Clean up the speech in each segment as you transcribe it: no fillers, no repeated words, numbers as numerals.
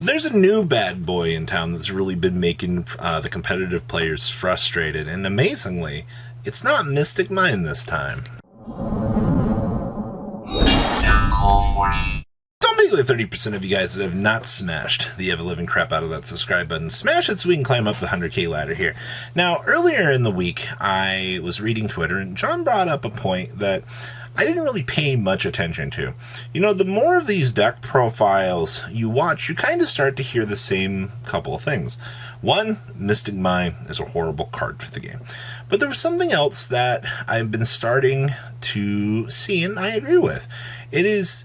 There's a new bad boy in town that's really been making the competitive players frustrated, and amazingly, it's not Mystic Mine this time. So maybe 30% of you guys that have not smashed the ever-living crap out of that subscribe button, smash it so we can climb up the 100k ladder here. Now, earlier in the week, I was reading Twitter, and John brought up a point that I didn't really pay much attention to. You know, the more of these deck profiles you watch, you kind of start to hear the same couple of things. One, Mystic Mine is a horrible card for the game. But there was something else that I've been starting to see, and I agree with. It is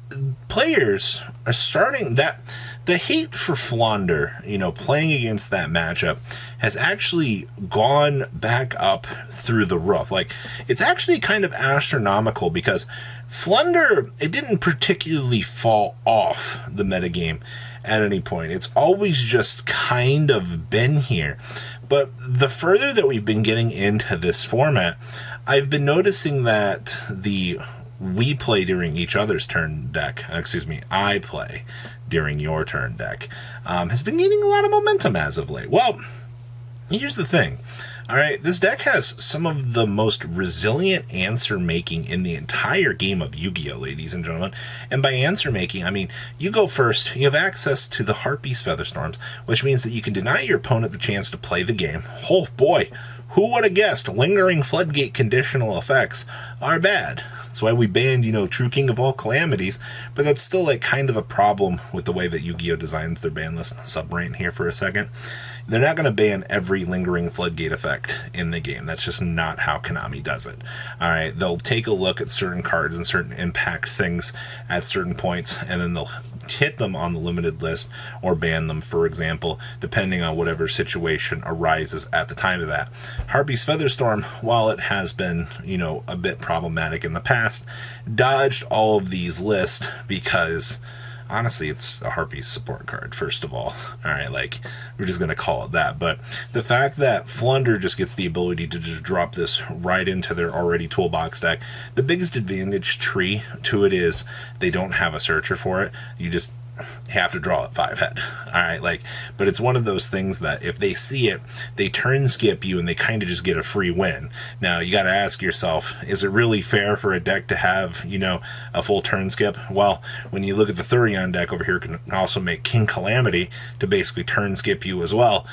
players are starting that the hate for Flounder, you know, playing against that matchup has actually gone back up through the roof. Like, it's actually kind of astronomical because Flounder, it didn't particularly fall off the metagame at any point. It's always just kind of been here. But the further that we've been getting into this format, I've been noticing that the we play during each other's turn deck, I play during your turn deck, has been gaining a lot of momentum as of late. Well, here's the thing. All right, this deck has some of the most resilient answer making in the entire game of Yu-Gi-Oh, ladies and gentlemen. And by answer making, I mean, you go first, you have access to the Heartbeast Featherstorms, which means that you can deny your opponent the chance to play the game. Oh boy, who would have guessed lingering floodgate conditional effects are bad? That's why we banned, you know, True King of all calamities, but that's still like kind of a problem with the way that Yu-Gi-Oh designs their ban list. Subrant here for a second. They're not going to ban every lingering floodgate effect in the game. That's just not how Konami does it. All right, they'll take a look at certain cards and certain impact things at certain points, and then they'll hit them on the limited list or ban them, for example, depending on whatever situation arises at the time of that. Heartbeast Featherstorm, while it has been, you know, a bit problematic in the past, dodged all of these lists because honestly, it's a Harpies support card, first of all. Alright, like, we're just going to call it that. But the fact that Flunder just gets the ability to just drop this right into their already toolbox deck, the biggest advantage tree to it is they don't have a searcher for it. You just have to draw it 5-head. Alright, like, but it's one of those things that if they see it, they turn skip you and they kind of just get a free win. Now, you got to ask yourself, is it really fair for a deck to have, you know, a full turn skip? Well, when you look at the Thurion deck over here, can also make King Calamity to basically turn skip you as well.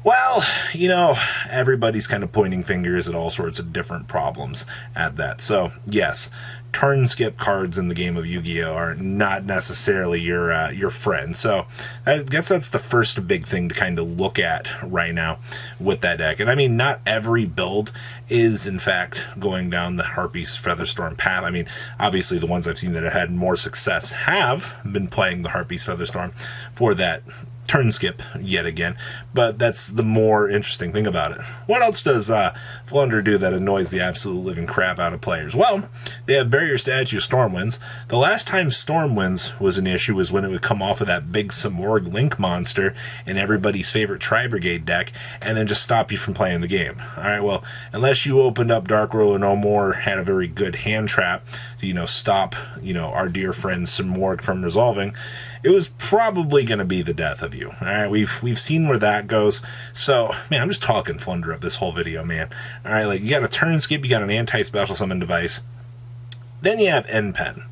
Well, you know, everybody's kind of pointing fingers at all sorts of different problems at that. So, yes, turn skip cards in the game of Yu-Gi-Oh are not necessarily your friend. So, I guess that's the first big thing to kind of look at right now with that deck. And I mean, not every build is, in fact, going down the Harpies Featherstorm path. I mean, obviously the ones I've seen that have had more success have been playing the Harpies Featherstorm for that turn skip yet again, but that's the more interesting thing about it. What else does Flunder do that annoys the absolute living crap out of players? Well, they have Barrier Statue Stormwinds. The last time Stormwinds was an issue was when it would come off of that big Samorg Link monster in everybody's favorite Tri-Brigade deck, and then just stop you from playing the game. Alright, well, unless you opened up Dark Ruler No More, had a very good hand trap to, you know, stop, you know, our dear friend Samorg from resolving, it was probably going to be the death of you. All right, we've seen where that goes. So, man, I'm just talking Flunder up this whole video, man. All right, like, you got a turn skip, you got an anti-special summon device. Then you have End Pen.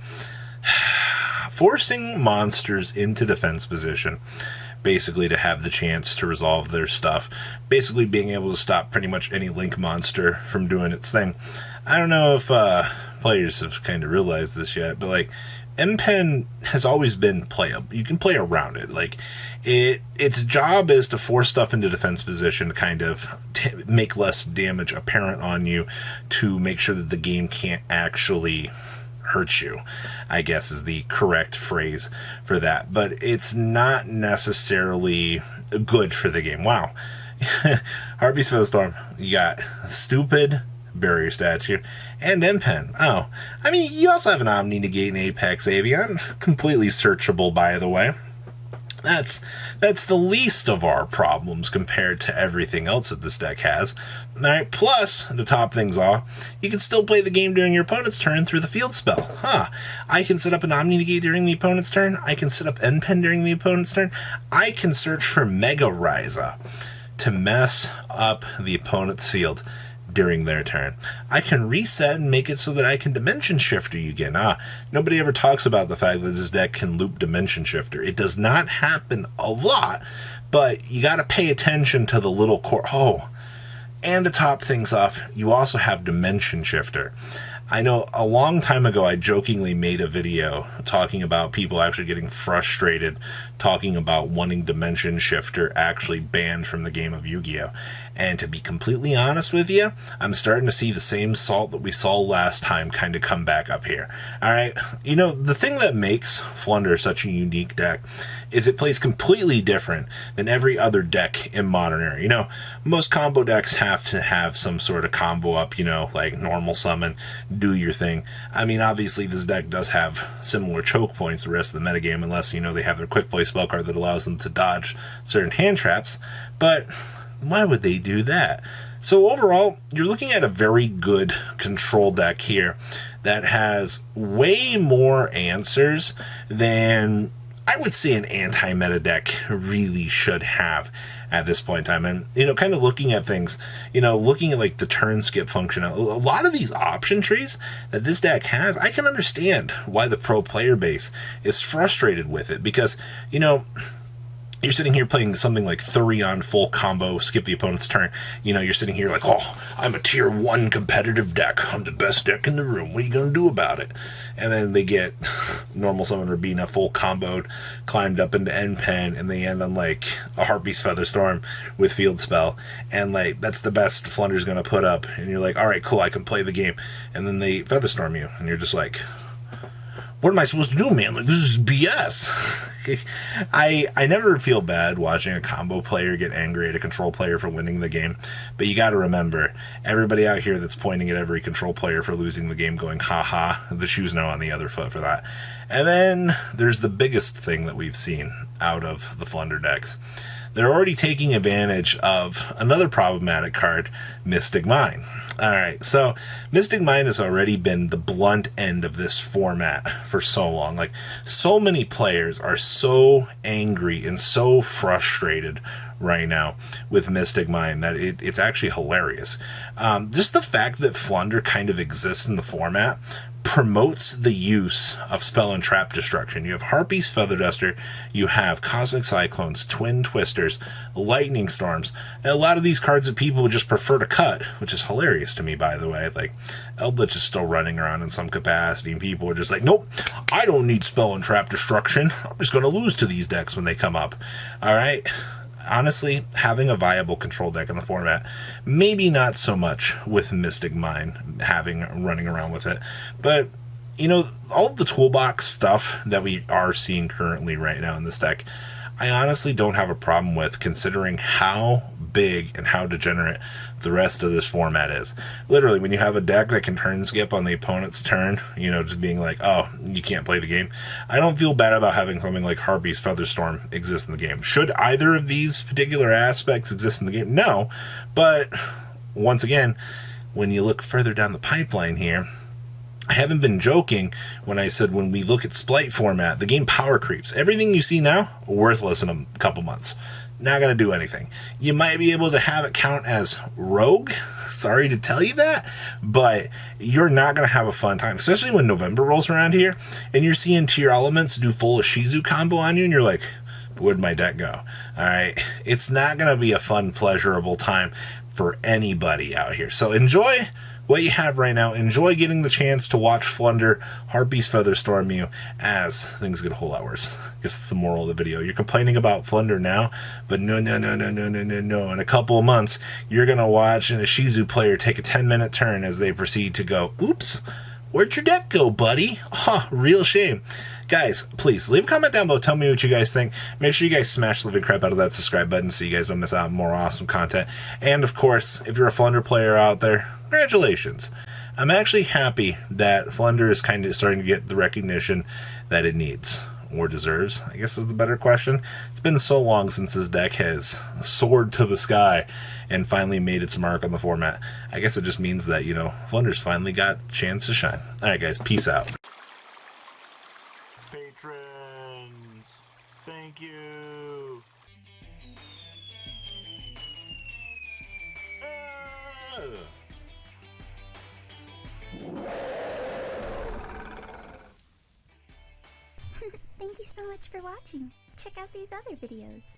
Forcing monsters into defense position, basically to have the chance to resolve their stuff. Basically being able to stop pretty much any Link monster from doing its thing. I don't know if players have kind of realized this yet, but, like, End Pen has always been playable. You can play around it. Like, its job is to force stuff into defense position to kind of make less damage apparent on you, to make sure that the game can't actually hurt you, I guess is the correct phrase for that. But it's not necessarily good for the game. Wow. Harpies Featherstorm, you got stupid Barrier Statue, and End Pen. Oh, I mean, you also have an Omni Negate and Apex Avian, completely searchable, by the way. That's the least of our problems compared to everything else that this deck has. Alright, plus, to top things off, you can still play the game during your opponent's turn through the field spell. I can set up an Omni Negate during the opponent's turn, I can set up End Pen during the opponent's turn, I can search for Mega Raiza to mess up the opponent's field during their turn. I can reset and make it so that I can Dimension Shifter you again. Nobody ever talks about the fact that this deck can loop Dimension Shifter. It does not happen a lot, but you got to pay attention to the little core. And to top things off, you also have Dimension Shifter. I know a long time ago I jokingly made a video talking about people actually getting frustrated talking about wanting Dimension Shifter actually banned from the game of Yu-Gi-Oh! And to be completely honest with you, I'm starting to see the same salt that we saw last time kind of come back up here. Alright, the thing that makes Flunder such a unique deck is it plays completely different than every other deck in Modern Era. Most combo decks have to have some sort of combo up, like normal summon, do your thing. I mean, obviously this deck does have similar choke points to the rest of the metagame, unless, they have their quick play spell card that allows them to dodge certain hand traps, but why would they do that? So overall, you're looking at a very good control deck here that has way more answers than I would say an anti-meta deck really should have at this point in time. And, kind of looking at things, looking at like the turn skip function, a lot of these option trees that this deck has, I can understand why the pro player base is frustrated with it, because, you're sitting here playing something like Thurion full combo, skip the opponent's turn. You're sitting here like, I'm a tier 1 competitive deck. I'm the best deck in the room. What are you going to do about it? And then they get normal summon Rabina full comboed, climbed up into End Pen, and they end on like a Harpy's Featherstorm with Field Spell. And like, that's the best Flunder's going to put up. And you're like, alright, cool, I can play the game. And then they Featherstorm you. And you're just like, what am I supposed to do, man? Like, this is BS. I never feel bad watching a combo player get angry at a control player for winning the game, but you got to remember, everybody out here that's pointing at every control player for losing the game going, ha, the shoe's now on the other foot for that. And then there's the biggest thing that we've seen out of the Flunder decks. They're already taking advantage of another problematic card, Mystic Mine. Alright, so Mystic Mine has already been the blunt end of this format for so long. Like, so many players are so angry and so frustrated right now with Mystic Mine that it's actually hilarious. Just the fact that Flunder kind of exists in the format promotes the use of spell and trap destruction. You have Harpy's Feather Duster, you have Cosmic Cyclones, Twin Twisters, Lightning Storms, and a lot of these cards that people would just prefer to cut, which is hilarious to me, by the way. Like, Eldritch is still running around in some capacity, and people are just like, nope, I don't need spell and trap destruction. I'm just going to lose to these decks when they come up. Alright? Honestly, having a viable control deck in the format, maybe not so much with Mystic Mine running around with it, but all of the toolbox stuff that we are seeing currently right now in this deck, I honestly don't have a problem with, considering how big and how degenerate the rest of this format is. Literally, when you have a deck that can turn skip on the opponent's turn, just being like, oh, you can't play the game, I don't feel bad about having something like Harpy's Featherstorm exist in the game. Should either of these particular aspects exist in the game? No, but once again, when you look further down the pipeline here, I haven't been joking when I said when we look at Splite format, the game power creeps. Everything you see now, worthless in a couple months. Not going to do anything. You might be able to have it count as rogue. Sorry to tell you that, but you're not going to have a fun time, especially when November rolls around here and you're seeing tier elements do full Shizu combo on you and you're like, where'd my deck go? Alright, it's not going to be a fun, pleasurable time for anybody out here. So enjoy what you have right now. Enjoy getting the chance to watch Flunder Harpy's Featherstorm you as things get a whole lot worse. I guess that's the moral of the video. You're complaining about Flunder now, but no. In a couple of months, you're going to watch a Shizu player take a 10-minute turn as they proceed to go, oops, where'd your deck go, buddy? Real shame. Guys, please leave a comment down below. Tell me what you guys think. Make sure you guys smash the living crap out of that subscribe button so you guys don't miss out on more awesome content. And of course, if you're a Flunder player out there, congratulations. I'm actually happy that Flunder is kind of starting to get the recognition that it needs. or deserves, I guess is the better question. It's been so long since this deck has soared to the sky and finally made its mark on the format. I guess it just means that, you know, Flunder's finally got a chance to shine. Alright guys, peace out. Patrons, thank you. Thank you so much for watching. Check out these other videos.